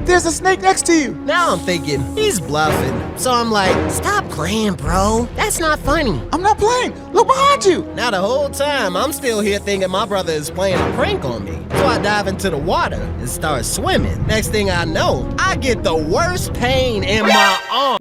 there's a snake next to you. Now I'm thinking, he's bluffing. So I'm like, stop playing, bro. That's not funny. I'm not playing. Look behind you. Now the whole time, I'm still here thinking my brother is playing a prank on me. So I dive into the water and start swimming. Next thing I know, I get the worst pain in my arm.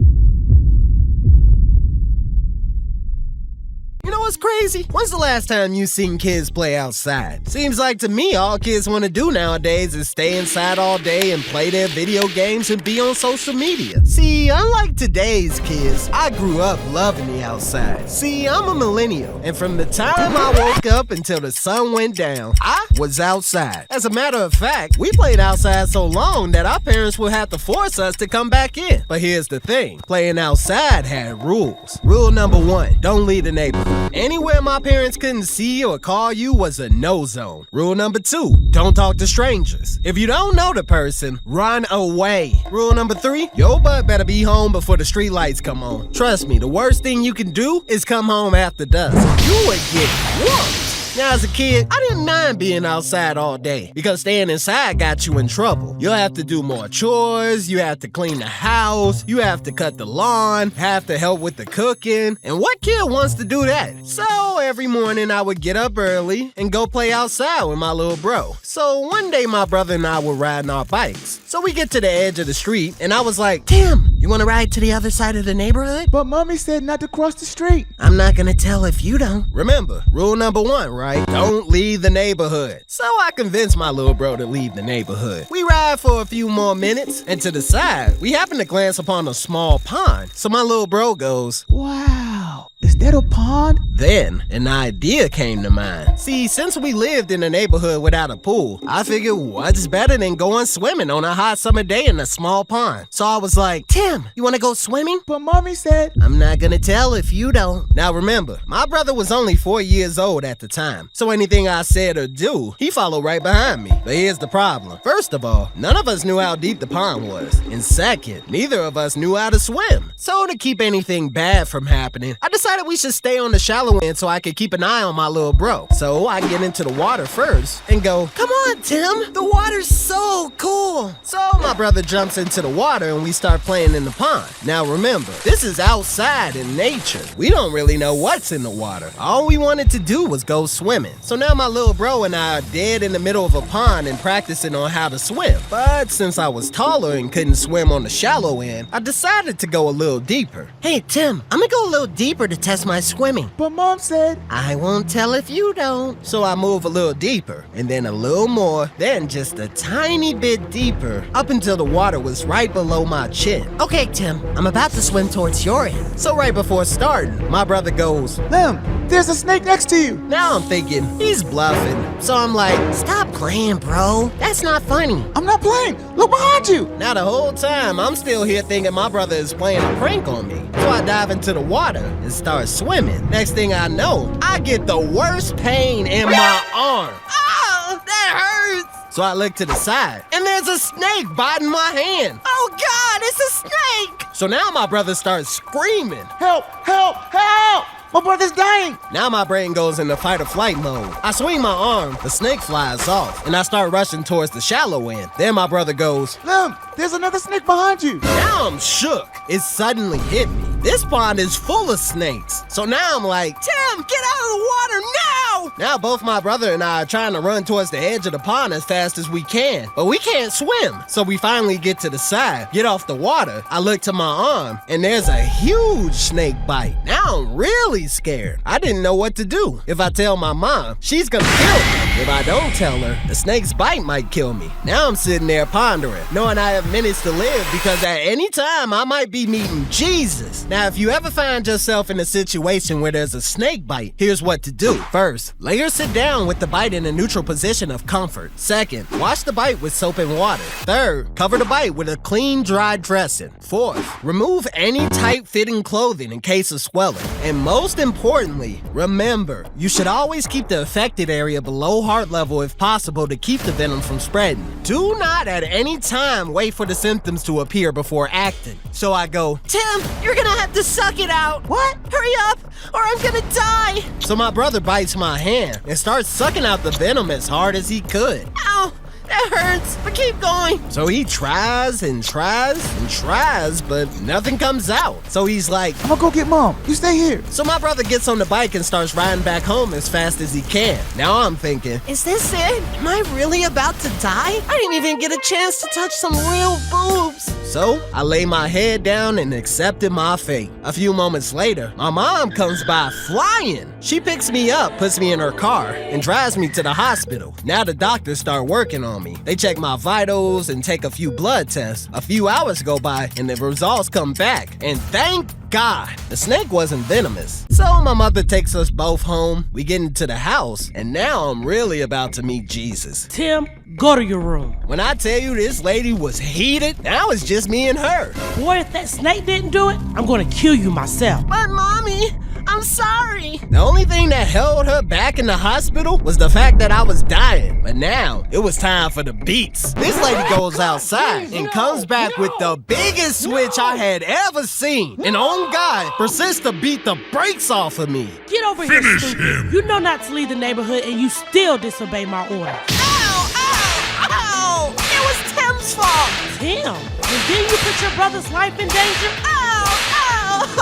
You know what's crazy? When's the last time you seen kids play outside? Seems like to me all kids want to do nowadays is stay inside all day and play their video games and be on social media. See, unlike today's kids, I grew up loving the outside. See, I'm a millennial, and from the time I woke up until the sun went down, I was outside. As a matter of fact, we played outside so long that our parents would have to force us to come back in. But here's the thing, playing outside had rules. Rule number 1, don't leave the neighborhood. Anywhere my parents couldn't see or call you was a no zone. Rule number 2, don't talk to strangers. If you don't know the person, run away. Rule number 3, your butt better be home before the street lights come on. Trust me, the worst thing you can do is come home after dusk. You would get whooped. Now, as a kid, I didn't mind being outside all day because staying inside got you in trouble. You'll have to do more chores, you have to clean the house, you have to cut the lawn, have to help with the cooking. And what kid wants to do that? So every morning I would get up early and go play outside with my little bro. So one day my brother and I were riding our bikes. So we get to the edge of the street and I was like, Tim, you want to ride to the other side of the neighborhood? But Mommy said not to cross the street. I'm not gonna tell if you don't. Remember, rule number 1, right? Don't leave the neighborhood. So I convinced my little bro to leave the neighborhood. We ride for a few more minutes, and to the side, we happen to glance upon a small pond. So my little bro goes, Wow, is that a pond? Then an idea came to mind. See, since we lived in a neighborhood without a pool, I figured what's better than going swimming on a hot summer day in a small pond. So I was like, Tim, you wanna go swimming? But Mommy said, I'm not gonna tell if you don't. Now remember, my brother was only 4 years old at the time, so anything I said or do, he followed right behind me. But here's the problem. First of all, none of us knew how deep the pond was. And second, neither of us knew how to swim. So to keep anything bad from happening, I decided we should stay on the shallow end so I could keep an eye on my little bro. So I get into the water first and go, come on, Tim, the water's so cool. So my brother jumps into the water and we start playing in the pond. Now remember, this is outside in nature. We don't really know what's in the water. All we wanted to do was go swimming. So now my little bro and I are dead in the middle of a pond and practicing on how to swim. But since I was taller and couldn't swim on the shallow end, I decided to go a little deeper. Hey, Tim, I'm gonna go a little deeper to test my swimming. but Mom said, I won't tell if you don't. So I move a little deeper, and then a little more, then just a tiny bit deeper, up until the water was right below my chin. Okay, Tim, I'm about to swim towards your end. So right before starting, my brother goes, Lem, there's a snake next to you. now I'm thinking, he's bluffing. So I'm like, stop playing, bro. That's not funny. I'm not playing. Look behind you. Now the whole time, I'm still here thinking my brother is playing a prank on me. So I dive into the water and start swimming. Next thing I know, I get the worst pain in my arm. Ah, that hurts. So I look to the side, and there's a snake biting my hand. Oh God, it's a snake. So now my brother starts screaming. Help, help, help. My brother's dying. Now my brain goes into fight or flight mode. I swing my arm, the snake flies off, and I start rushing towards the shallow end. Then my brother goes, Lem, there's another snake behind you. now I'm shook. It suddenly hit me. This pond is full of snakes. So now I'm like, Tim, get out of the water now! Now both my brother and I are trying to run towards the edge of the pond as fast as we can, but we can't swim. So we finally get to the side, get off the water. I look to my arm, and there's a huge snake bite. Now I'm really scared. I didn't know what to do. If I tell my mom, she's gonna kill me. If I don't tell her, the snake's bite might kill me. Now I'm sitting there pondering, knowing I have minutes to live because at any time I might be meeting Jesus. Now, if you ever find yourself in a situation where there's a snake bite, here's what to do. First, lay or sit down with the bite in a neutral position of comfort. Second, wash the bite with soap and water. Third, cover the bite with a clean, dry dressing. Fourth, remove any tight-fitting clothing in case of swelling. And most importantly, remember, you should always keep the affected area below heart level if possible to keep the venom from spreading. Do not at any time wait for the symptoms to appear before acting. So I go, Tim, you're gonna have to suck it out. What? Hurry up, or I'm gonna die. So my brother bites my hand and starts sucking out the venom as hard as he could. Ow, that hurts, but keep going. So he tries and tries and tries, but nothing comes out. So he's like, I'm gonna go get mom. You stay here. so my brother gets on the bike and starts riding back home as fast as he can. Now I'm thinking, is this it? Am I really about to die? I didn't even get a chance to touch some real boobs. So I lay my head down and accepted my fate. A few moments later, my mom comes by flying. She picks me up, puts me in her car, and drives me to the hospital. Now the doctors start working on me. They check my vitals and take a few blood tests. A few hours go by and the results come back. And thank God, the snake wasn't venomous. So my mother takes us both home. We get into the house, and now I'm really about to meet Jesus. Tim, go to your room. When I tell you this lady was heated, now it's just me and her. Boy, if that snake didn't do it, I'm gonna kill you myself. But mommy, I'm sorry. The only thing that held her back in the hospital was the fact that I was dying. But now, it was time for the beats. This lady goes outside and comes back with the biggest switch I had ever seen. And on God, persists to beat the brakes off of me. Get over here, stupid. You know not to leave the neighborhood and you still disobey my order. Ow! Ow! Ow! It was Tim's fault! Tim, and then you put your brother's life in danger? Ow! Ow!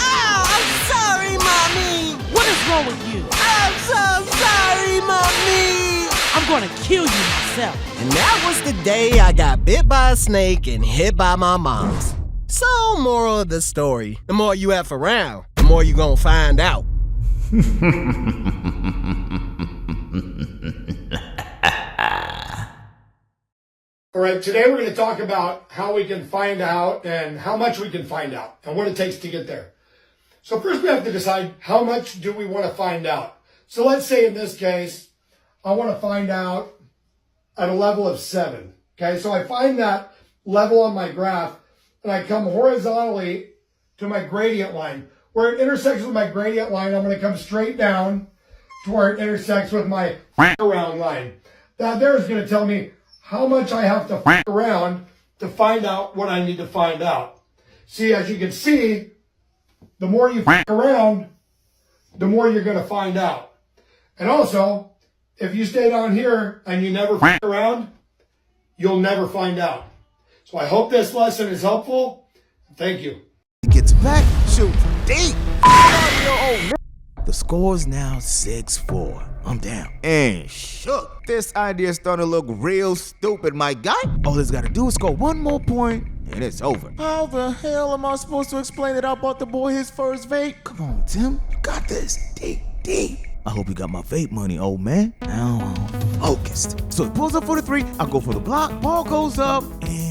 Ow! I'm sorry, Mommy! What is wrong with you? I'm so sorry, Mommy! I'm gonna kill you myself. And that was the day I got bit by a snake and hit by my moms. So, moral of the story, the more you F around, the more you gonna find out. All right, today we're going to talk about how we can find out and how much we can find out and what it takes to get there. So first we have to decide how much do we want to find out. So let's say in this case, I want to find out at a level of 7. Okay, so I find that level on my graph and I come horizontally to my gradient line. Where it intersects with my gradient line, I'm going to come straight down to where it intersects with my around line. That there is going to tell me how much I have to f around to find out what I need to find out. See, as you can see, the more you f around, the more you're going to find out. And also, if you stay down here and you never f around, you'll never find out. So I hope this lesson is helpful. Thank you. He gets back, shoot deep. The score's now 6-4. I'm down. And shook. This idea starting to look real stupid, my guy. All it's gotta do is score one more point, and it's over. How the hell am I supposed to explain that I bought the boy his first vape? Come on, Tim. You got this. Deep. I hope you got my vape money, old man. Now I'm focused. So he pulls up for the 3. I go for the block. Ball goes up, and